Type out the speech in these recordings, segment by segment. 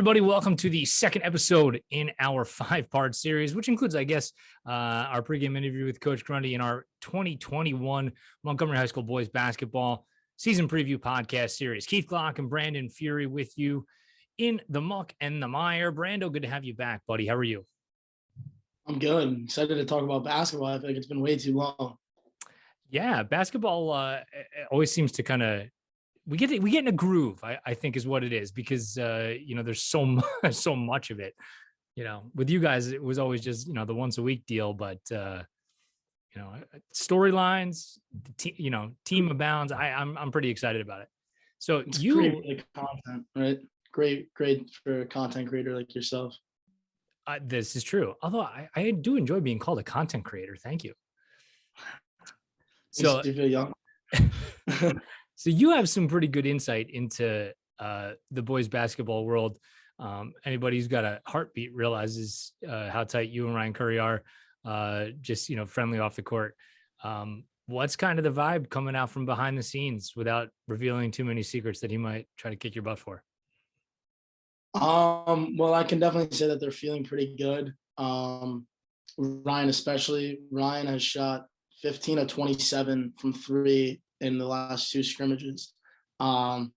everybody. Welcome to the second episode in our 5-part series, which includes, I guess, our pregame interview with Coach Grundy and our 2021 Montgomery High School boys basketball season preview podcast series. Keith Glock and Brandon Furey with you in the muck and the mire. Brando, good to have you back, buddy. How are you? I'm good. Excited to talk about basketball. I feel like it's been way too long. Yeah, basketball always seems to kind of we get in a groove, I think is what it is, because there's so much of it. With you guys, it was always just the once a week deal, but storylines, team abounds. I'm pretty excited about it. So it's great content, right? Great for a content creator like yourself. This is true. Although I do enjoy being called a content creator. Thank you. So you feel young. So you have some pretty good insight into the boys basketball world. Anybody who's got a heartbeat realizes how tight you and Ryan Curry are, just friendly off the court. What's kind of the vibe coming out from behind the scenes without revealing too many secrets that he might try to kick your butt for? Well, I can definitely say that they're feeling pretty good. Ryan especially. Ryan has shot 15 of 27 from three in the last two scrimmages. And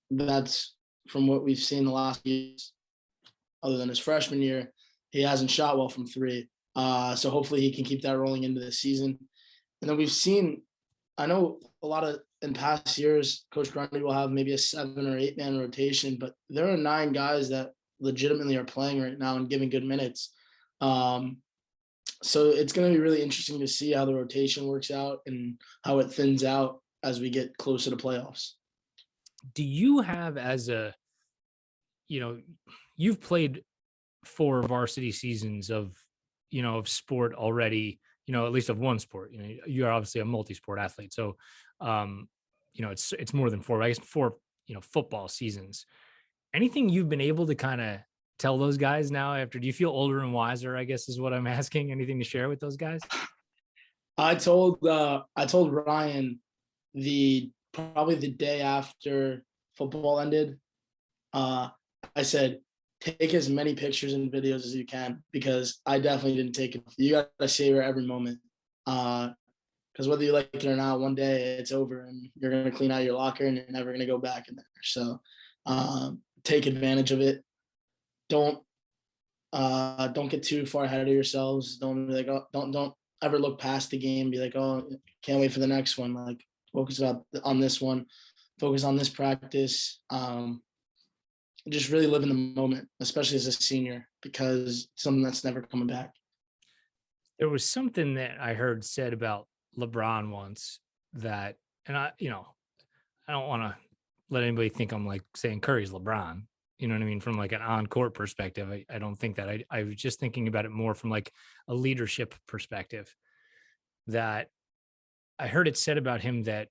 that's from what we've seen the last years. Other than his freshman year, he hasn't shot well from three. So hopefully he can keep that rolling into the season. And then we've seen, I know a lot of in past years, Coach Grundy will have maybe a 7 or 8 man rotation, but there are 9 guys that legitimately are playing right now and giving good minutes. So it's going to be really interesting to see how the rotation works out and how it thins out as we get closer to playoffs. Do you have you've played 4 varsity seasons of sport already, at least of one sport. You're obviously a multi-sport athlete. So, it's more than 4, I guess 4, football seasons. Anything you've been able to kind of tell those guys now after? Do you feel older and wiser, I guess is what I'm asking? Anything to share with those guys? I told Ryan probably the day after football ended, I said, take as many pictures and videos as you can, because I definitely didn't take it. You got to savor every moment. Because whether you like it or not, one day it's over and you're going to clean out your locker and you're never going to go back in there. So take advantage of it. Don't get too far ahead of yourselves. Don't be like, oh, don't ever look past the game. Be like, oh, can't wait for the next one. Like, focus on this one. Focus on this practice. Just really live in the moment, especially as a senior, because it's something that's never coming back. There was something that I heard said about LeBron once that, and I don't want to let anybody think I'm like saying Curry's LeBron. You know what I mean? From like an on-court perspective, I don't think that. I was just thinking about it more from like a leadership perspective, that I heard it said about him that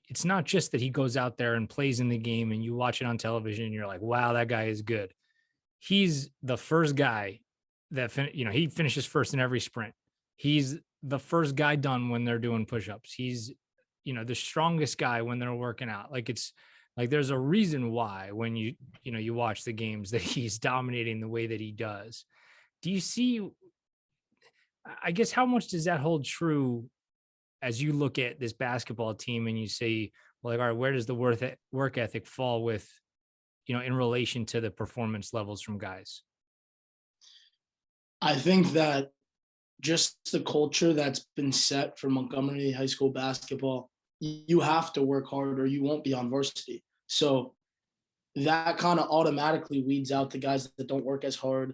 it's not just that he goes out there and plays in the game and you watch it on television and you're like, wow, that guy is good. He's the first guy that, he finishes first in every sprint. He's the first guy done when they're doing push-ups. He's, the strongest guy when they're working out. Like, it's like, there's a reason why when you watch the games that he's dominating the way that he does. Do you see, I guess, how much does that hold true as you look at this basketball team and you say, well, like, all right, where does the work ethic fall with, in relation to the performance levels from guys? I think that just the culture that's been set for Montgomery High School basketball, you have to work hard or you won't be on varsity. So that kind of automatically weeds out the guys that don't work as hard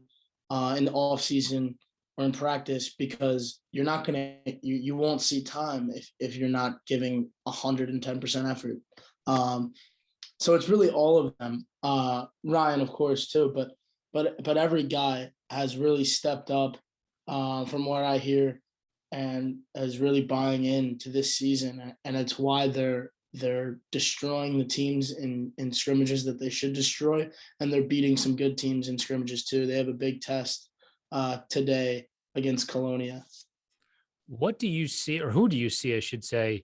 in the off season or in practice, because you're not going to, you won't see time if you're not giving 110% effort. So it's really all of them. Ryan, of course, too, but every guy has really stepped up from what I hear and is really buying into this season. And it's why they're destroying the teams in scrimmages that they should destroy. And they're beating some good teams in scrimmages too. They have a big test today against Colonia. What do you see, or who do you see, I should say,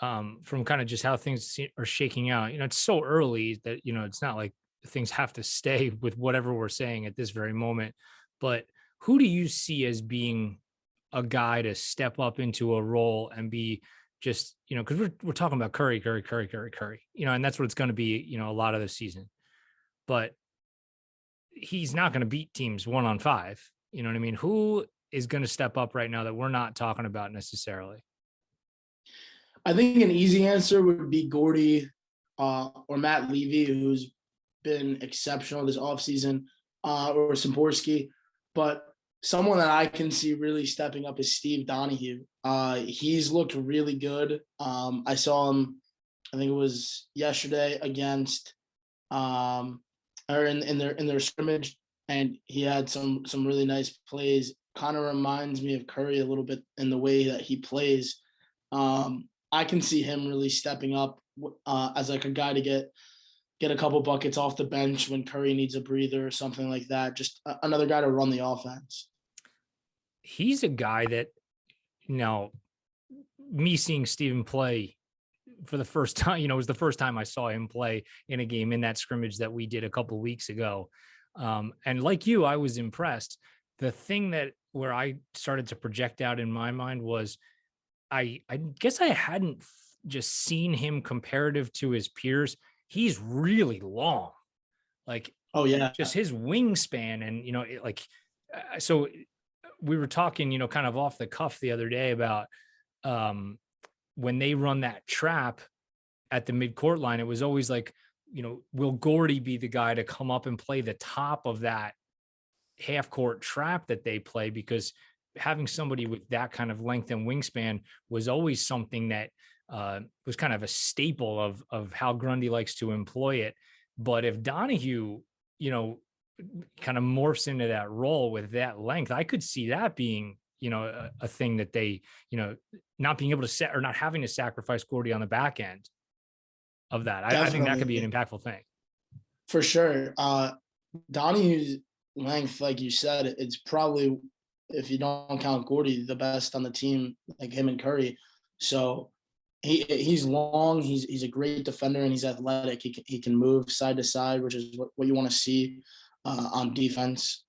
from kind of just how things are shaking out? It's so early that, it's not like things have to stay with whatever we're saying at this very moment. But who do you see as being a guy to step up into a role and be just, because we're talking about Curry, Curry, Curry, Curry, Curry, and that's what it's going to be, a lot of the season. But he's not going to beat teams 1-on-5. You know what I mean? Who is going to step up right now that we're not talking about necessarily? I think an easy answer would be Gordy or Matt Levy, who's been exceptional this offseason, or Simborski. But someone that I can see really stepping up is Steve Donahue. He's looked really good. I saw him, I think it was yesterday against or in their scrimmage, and he had some really nice plays. Kind of reminds me of Curry a little bit in the way that he plays. I can see him really stepping up as like a guy to get a couple buckets off the bench when Curry needs a breather or something like that. Just another guy to run the offense. He's a guy that, me seeing Steven play for the first time, it was the first time I saw him play in a game in that scrimmage that we did a couple weeks ago. And like you, I was impressed. The thing where I started to project out in my mind was I guess I hadn't just seen him comparative to his peers. He's really long, like, oh yeah, just his wingspan. And, so we were talking, kind of off the cuff the other day about when they run that trap at the midcourt line, it was always like, will Gordy be the guy to come up and play the top of that half court trap that they play? Because having somebody with that kind of length and wingspan was always something that was kind of a staple of how Grundy likes to employ it. But if Donahue, kind of morphs into that role with that length, I could see that being, a thing that they, not being able to set or not having to sacrifice Gordy on the back end of that. I think that could be an impactful thing. For sure. Donahue's length, like you said, it's probably, if you don't count Gordy, the best on the team, like him and Curry. So he's long. He's a great defender, and he's athletic. He can move side to side, which is what you want to see on defense.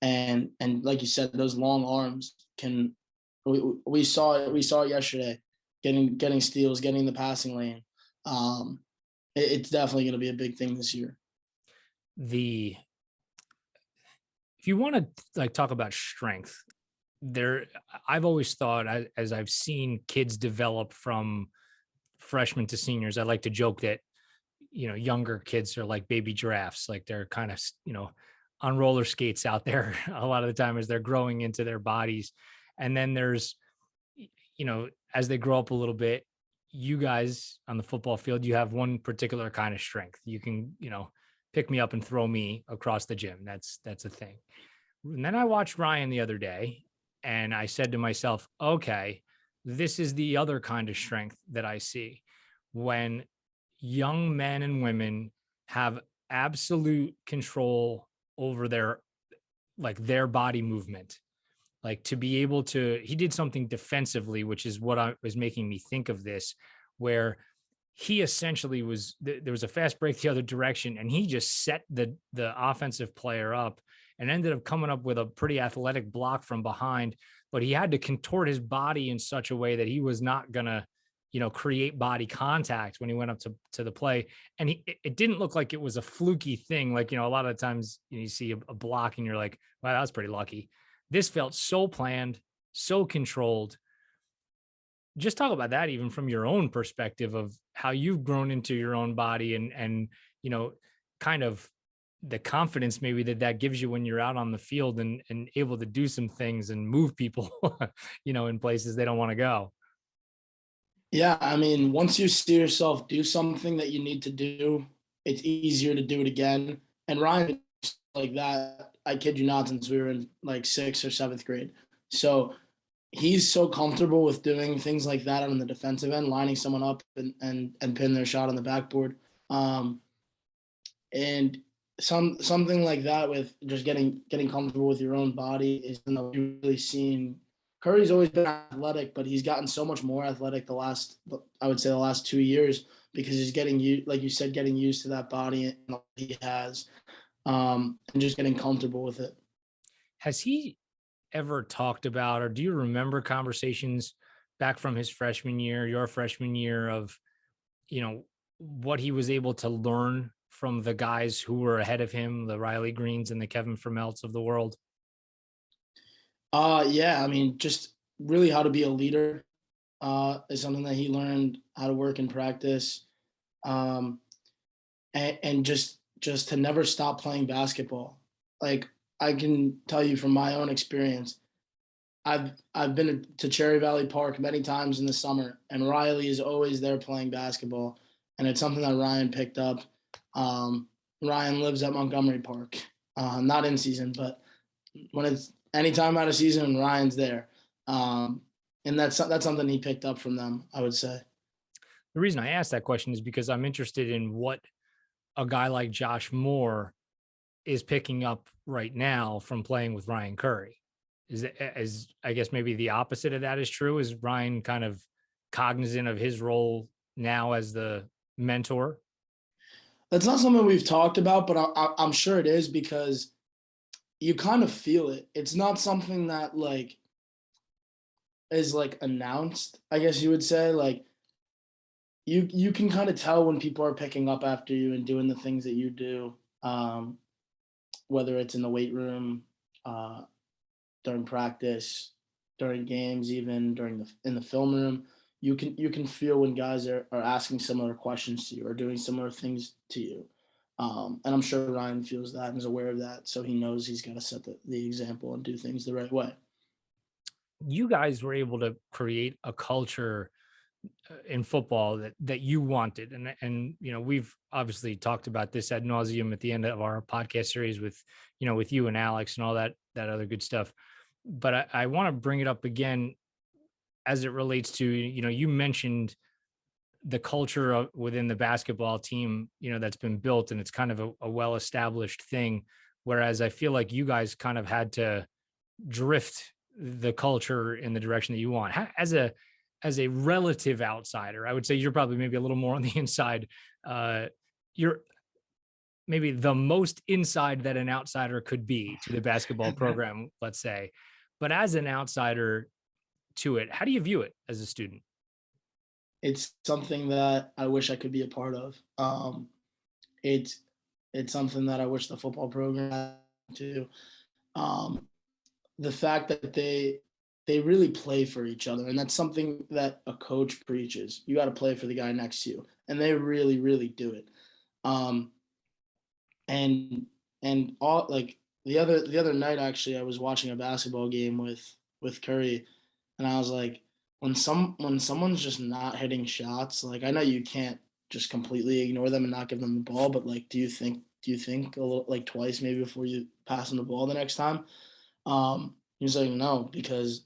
And like you said, those long arms can. We saw it yesterday, getting steals, getting the passing lane. It's definitely going to be a big thing this year. If you want to talk about strength, I've always thought, as I've seen kids develop from freshmen to seniors, I like to joke that, younger kids are like baby giraffes. Like they're kind of, on roller skates out there a lot of the time as they're growing into their bodies. And then there's, as they grow up a little bit, you guys on the football field, you have one particular kind of strength. You can, pick me up and throw me across the gym. That's a thing. And then I watched Ryan the other day and I said to myself, okay, this is the other kind of strength that I see when young men and women have absolute control over their body movement. Like to be able to, he did something defensively, which is what was making me think of this, where he essentially there was a fast break the other direction and he just set the offensive player up and ended up coming up with a pretty athletic block from behind, but he had to contort his body in such a way that he was not going to, create body contact when he went up to the play. And it didn't look like it was a fluky thing. Like, a lot of the times you see a block and you're like, wow, that was pretty lucky. This felt so planned, so controlled. Just talk about that even from your own perspective of how you've grown into your own body and kind of the confidence maybe that gives you when you're out on the field and able to do some things and move people, in places they don't want to go. Yeah, I mean, once you see yourself do something that you need to do, it's easier to do it again. And Ryan, like that, I kid you not, since we were in like 6th or 7th grade. So he's so comfortable with doing things like that on the defensive end, lining someone up and pin their shot on the backboard. And something like that with just getting comfortable with your own body is really seen. Curry's always been athletic, but he's gotten so much more athletic the last 2 years. because he's getting you, like you said, getting used to that body and all he has, and just getting comfortable with it. Has he ever talked about, or do you remember conversations back from his freshman year, your freshman year, of, you know, what he was able to learn from the guys who were ahead of him, the Riley Greens and the Kevin Fermelts of the world? Yeah, I mean, just really how to be a leader is something that he learned how to work in practice, um, and just to never stop playing basketball. Like I can tell you from my own experience, I've been to Cherry Valley Park many times in the summer, and Riley is always there playing basketball, and it's something that Ryan picked up. Um, Ryan lives at Montgomery Park, not in season, but when it's anytime out of season, Ryan's there, um, and that's something he picked up from them, I would say. The reason I asked that question is because I'm interested in what a guy like Josh Moore is picking up right now from playing with Ryan Curry. Is I guess maybe the opposite of that is true? Is Ryan kind of cognizant of his role now as the mentor? That's not something we've talked about, but I'm sure it is because you kind of feel it. It's not something that like is like announced, I guess you would say. Like you can kind of tell when people are picking up after you and doing the things that you do, um, whether it's in the weight room, uh, during practice, during games, even during the in the film room. You can feel when guys are asking similar questions to you or doing similar things to you. And I'm sure Ryan feels that and is aware of that, so he knows he's got to set the example and do things the right way. You guys were able to create a culture in football that you wanted, and you know, we've obviously talked about this ad nauseum at the end of our podcast series with, you know, with you and Alex and all that other good stuff. But I want to bring it up again as it relates to, you know, you mentioned the culture within the basketball team, you know, that's been built, and it's kind of a well established thing. Whereas I feel like you guys kind of had to drift the culture in the direction that you want. As a relative outsider, I would say you're probably maybe a little more on the inside. You're maybe the most inside that an outsider could be to the basketball program, let's say. But as an outsider to it, how do you view it as a student? It's something that I wish I could be a part of. It's it's something that I wish the football program had too. Um, the fact that they really play for each other, and that's something that a coach preaches. You got to play for the guy next to you, and they really do it. Um, and and all like the other night, actually, I was watching a basketball game with Curry, and I was like, when someone's just not hitting shots, like I know you can't just completely ignore them and not give them the ball, but like, do you think a little like twice maybe before you pass them the ball the next time? He's like, no, because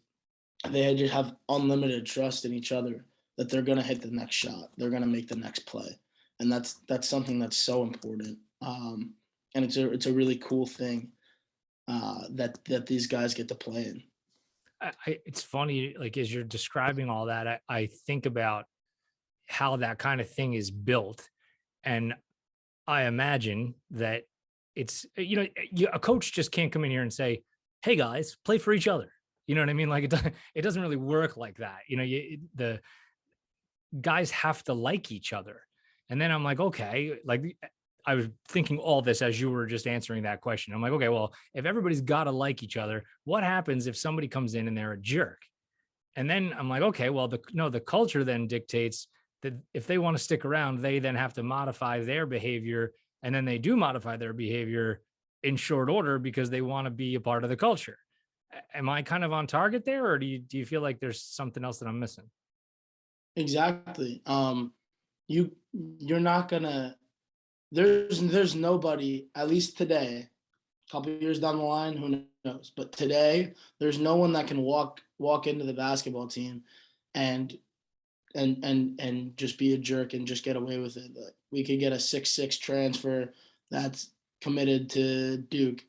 they just have unlimited trust in each other that they're gonna hit the next shot, they're gonna make the next play, and that's something that's so important. And it's a really cool thing that these guys get to play in. It's funny, like as you're describing all that, I think about how that kind of thing is built, and I imagine that it's, you know, a coach just can't come in here and say, "Hey guys, play for each other." You know what I mean? Like it doesn't really work like that. You know, the guys have to like each other. And then I'm like, okay, like I was thinking all this as you were just answering that question. I'm like, okay, well, if everybody's got to like each other, what happens if somebody comes in and they're a jerk? And then I'm like, okay, well, the culture then dictates that if they want to stick around, they then have to modify their behavior, and then they do modify their behavior in short order because they want to be a part of the culture. Am I kind of on target there, or do you feel like there's something else that I'm missing? Exactly. You're not gonna. There's nobody, at least today, a couple of years down the line, who knows? But today, there's no one that can walk into the basketball team and and just be a jerk and just get away with it. Like, we could get a 6'6" transfer that's committed to Duke,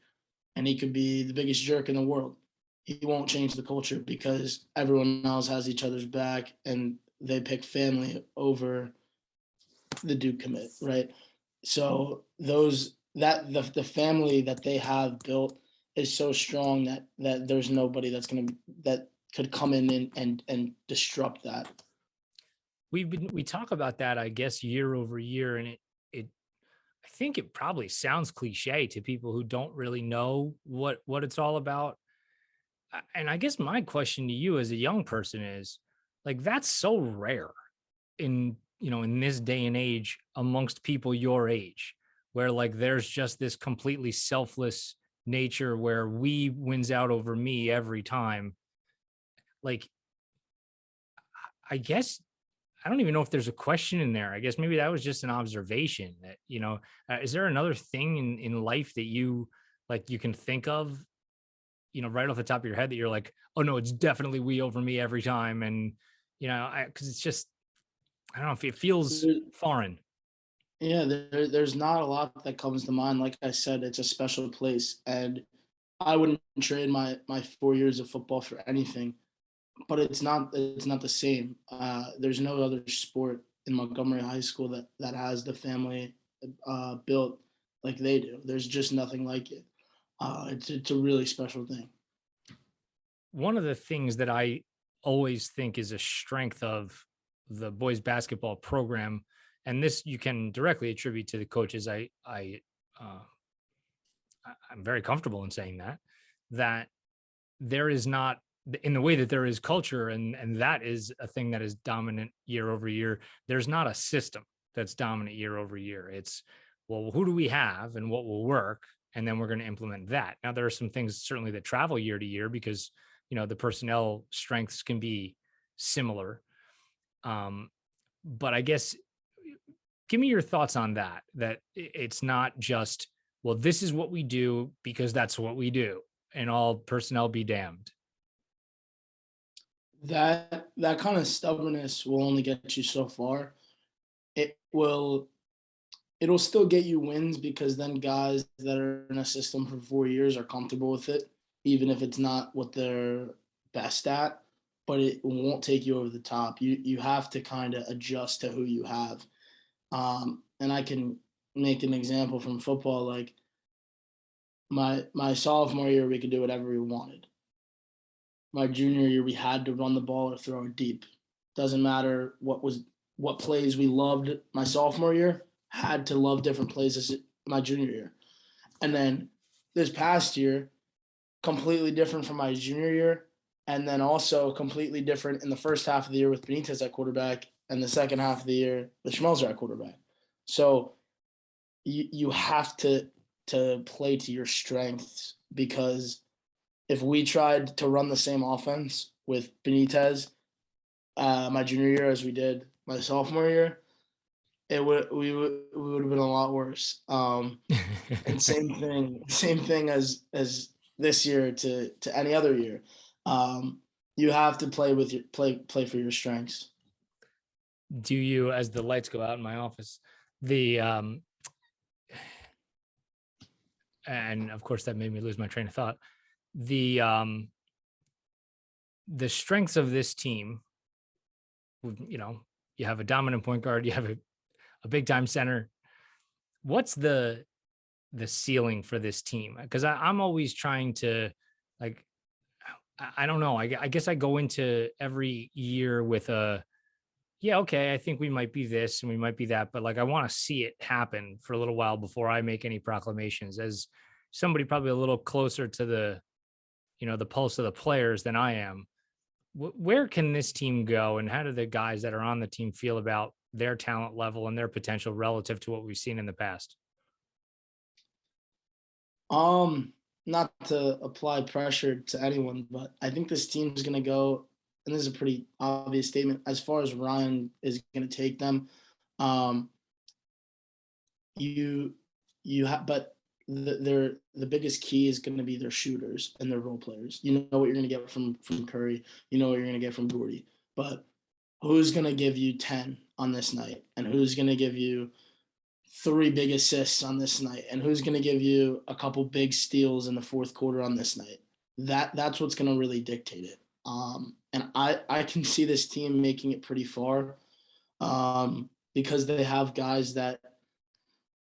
and he could be the biggest jerk in the world. He won't change the culture because everyone else has each other's back and they pick family over the Duke commit, right? So the family that they have built is so strong that there's nobody that could come in and disrupt that. We talk about that, I guess, year over year, and it I think it probably sounds cliche to people who don't really know what it's all about. And I guess my question to you as a young person is, like, that's so rare in, in this day and age amongst people your age, where like there's just this completely selfless nature where we wins out over me every time. Like, I guess I don't even know if there's a question in there. I guess maybe that was just an observation that, is there another thing in life that you like you can think of, right off the top of your head that you're like, oh no, it's definitely we over me every time. And, cause it's just, I don't know if it feels foreign. Yeah, there's not a lot that comes to mind. Like I said, it's a special place, and I wouldn't trade my 4 years of football for anything. But it's not the same. There's no other sport in Montgomery High School that has the family built like they do. There's just nothing like it. It's a really special thing. One of the things that I always think is a strength of the boys basketball program, and this you can directly attribute to the coaches. Uh, I'm very comfortable in saying that there is not in the way that there is culture, and that is a thing that is dominant year over year. There's not a system that's dominant year over year. It's, well, who do we have and what will work, and then we're going to implement that. Now there are some things certainly that travel year to year because the personnel strengths can be similar. But I guess give me your thoughts on that it's not just, well, this is what we do because that's what we do, and all personnel be damned. That kind of stubbornness will only get you so far. It'll still get you wins because then guys that are in a system for 4 years are comfortable with it, even if it's not what they're best at. But it won't take you over the top. You have to kind of adjust to who you have. And I can make an example from football. Like my sophomore year, we could do whatever we wanted. My junior year, we had to run the ball or throw it deep. Doesn't matter what plays we loved. My sophomore year had to love different plays as my junior year, and then this past year, completely different from my junior year, and then also completely different in the first half of the year with Benitez at quarterback, and the second half of the year with Schmelzer at quarterback. So you have to play to your strengths, because if we tried to run the same offense with Benitez my junior year as we did my sophomore year, we would have been a lot worse. And same thing as this year to any other year. You have to play for your strengths. Do you, as the lights go out in my office, the and of course that made me lose my train of thought. The strengths of this team, you have a dominant point guard, you have a big time center. What's the ceiling for this team? Because I'm always trying to, like, I don't know. I guess I go into every year with yeah, okay, I think we might be this and we might be that, but like I want to see it happen for a little while before I make any proclamations. As somebody probably a little closer to the pulse of the players than I am, where can this team go, and how do the guys that are on the team feel about their talent level and their potential relative to what we've seen in the past? Not to apply pressure to anyone, but I think this team is going to go, and this is a pretty obvious statement, as far as Ryan is going to take them. But the biggest key is going to be their shooters and their role players. You know what you're going to get from Curry. You know what you're going to get from Gordy. But who's going to give you 10 on this night, and who's going to give you 3 big assists on this night, and who's going to give you a couple big steals in the fourth quarter on this night? That's what's going to really dictate it. And I can see this team making it pretty far. because they have guys that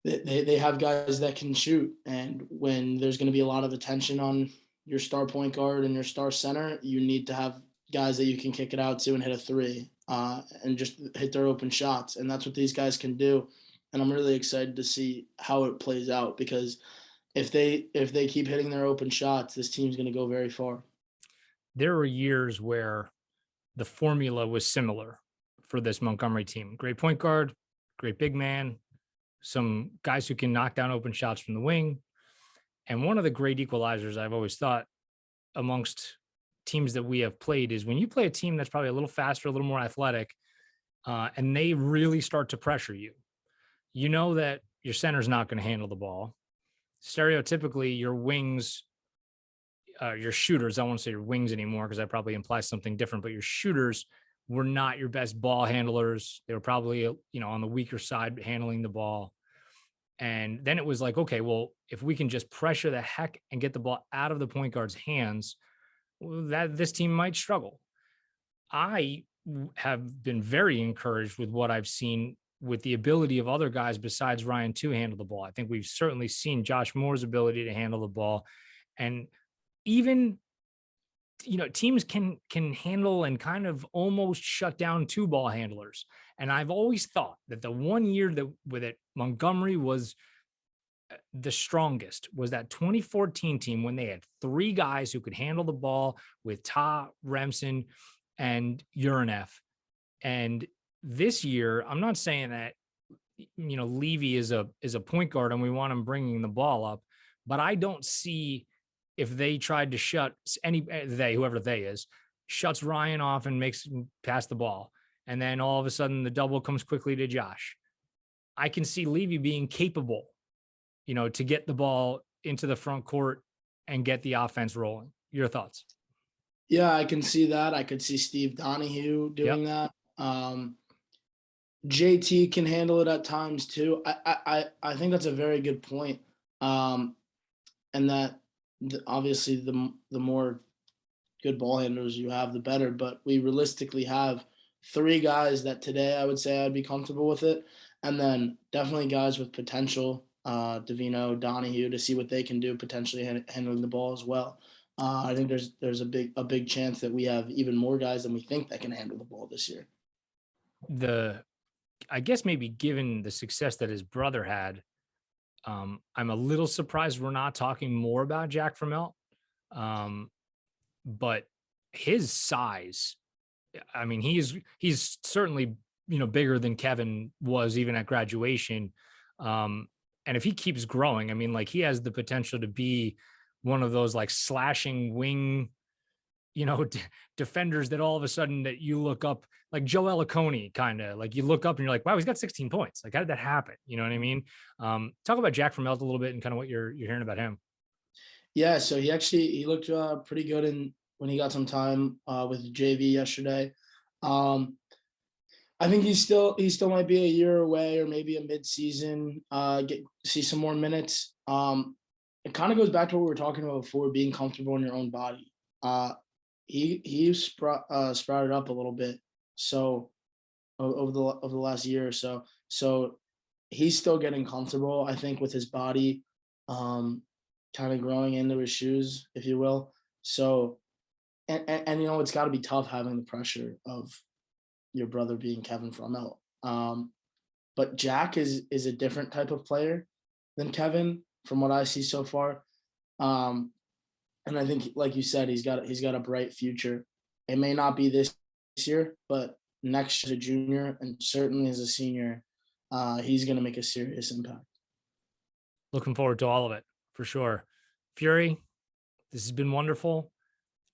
they have guys that can shoot. And when there's going to be a lot of attention on your star point guard and your star center, you need to have guys that you can kick it out to and hit a three and just hit their open shots. And that's what these guys can do. And I'm really excited to see how it plays out, because if they keep hitting their open shots, this team's going to go very far. There were years where the formula was similar for this Montgomery team. Great point guard, great big man, some guys who can knock down open shots from the wing. And one of the great equalizers I've always thought amongst teams that we have played is when you play a team that's probably a little faster, a little more athletic, and they really start to pressure you, you know that your center's not going to handle the ball. Stereotypically, your wings, your shooters, I won't say your wings anymore because that probably implies something different, but your shooters were not your best ball handlers. They were probably, on the weaker side handling the ball. And then it was like, okay, well, if we can just pressure the heck and get the ball out of the point guard's hands, that this team might struggle. I have been very encouraged with what I've seen with the ability of other guys besides Ryan to handle the ball. I think we've certainly seen Josh Moore's ability to handle the ball. And even, teams can handle and kind of almost shut down two ball handlers. And I've always thought that the one year that Montgomery was the strongest was that 2014 team when they had three guys who could handle the ball with Ta, Remsen, and Urinef. And this year, I'm not saying that, Levy is a point guard and we want him bringing the ball up, but I don't see if they tried to shut whoever they is, shuts Ryan off and makes him pass the ball. And then all of a sudden the double comes quickly to Josh. I can see Levy being capable, to get the ball into the front court and get the offense rolling. Your thoughts? Yeah, I can see that. I could see Steve Donahue doing that. JT can handle it at times too. I think that's a very good point. And that obviously the more good ball handlers you have, the better. But we realistically have three guys that today I would say I'd be comfortable with it. And then definitely guys with potential, Davino, Donahue, to see what they can do, potentially handling the ball as well. I think there's a big chance that we have even more guys than we think that can handle the ball this year. I guess maybe given the success that his brother had, I'm a little surprised we're not talking more about Jack Vermelt. But his size, I mean, he's certainly, bigger than Kevin was even at graduation. And if he keeps growing, I mean, like he has the potential to be one of those like slashing wing, defenders that all of a sudden that you look up, like Joe Ellicone, kind of like you look up and you're like, wow, he's got 16 points. Like, how did that happen? You know what I mean? Talk about Jack Vermelt a little bit and kind of what you're hearing about him. Yeah, so he looked pretty good when he got some time with JV yesterday. I think he still might be a year away or maybe a mid-season, see some more minutes. It kind of goes back to what we were talking about before, being comfortable in your own body. He sprouted up a little bit, so over the last year or so. So he's still getting comfortable, I think, with his body, kind of growing into his shoes, if you will. So, and it's got to be tough having the pressure of your brother being Kevin Fromell. But Jack is a different type of player than Kevin, from what I see so far. And I think, like you said, he's got a bright future. It may not be this year, but next year as a junior and certainly as a senior, he's going to make a serious impact. Looking forward to all of it for sure. Furey, this has been wonderful.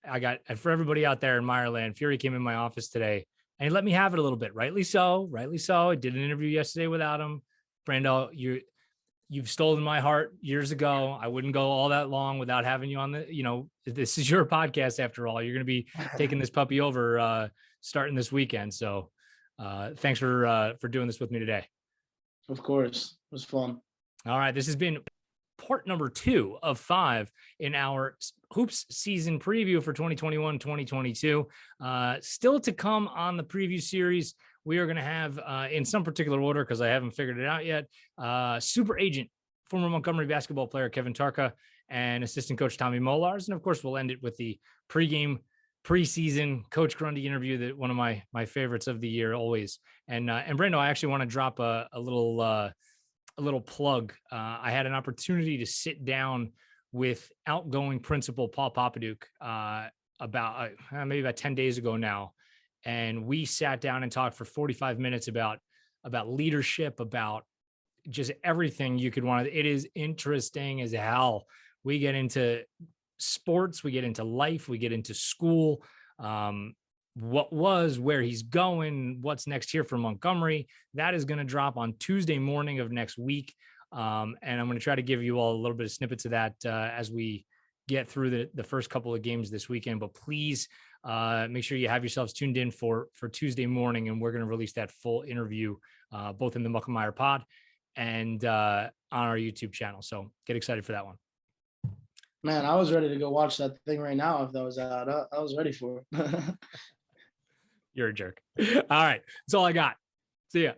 And for everybody out there in MIRE land, Furey came in my office today and he let me have it a little bit. Rightly so. I did an interview yesterday without him. Brando, you've stolen my heart years ago. I wouldn't go all that long without having you on this is your podcast after all. You're going to be taking this puppy over starting this weekend. So thanks for doing this with me today. Of course. It was fun. All right. This has been part number 2 of 5 in our Hoops season preview for 2021-2022. Still to come on the preview series, we are going to have, in some particular order, because I haven't figured it out yet, super agent, former Montgomery basketball player Kevin Tarka, and assistant coach Tommy Molars. And of course, we'll end it with the preseason Coach Grundy interview, that one of my favorites of the year always. And Brando, I actually want to drop a little plug. I had an opportunity to sit down with outgoing principal Paul Papaduke about maybe about 10 days ago now. And we sat down and talked for 45 minutes about leadership, about just everything you could want. It is interesting as hell. We get into sports, we get into life, we get into school, where he's going, what's next here for Montgomery. That is going to drop on Tuesday morning of next week. And I'm going to try to give you all a little bit of snippets of that as we get through the first couple of games this weekend. But please make sure you have yourselves tuned in for Tuesday morning, and we're going to release that full interview both in the Muck and Mire pod and on our YouTube channel. So get excited for that one. Man, I was ready to go watch that thing right now if that was out. I was ready for it. You're a jerk. All right. That's all I got. See ya.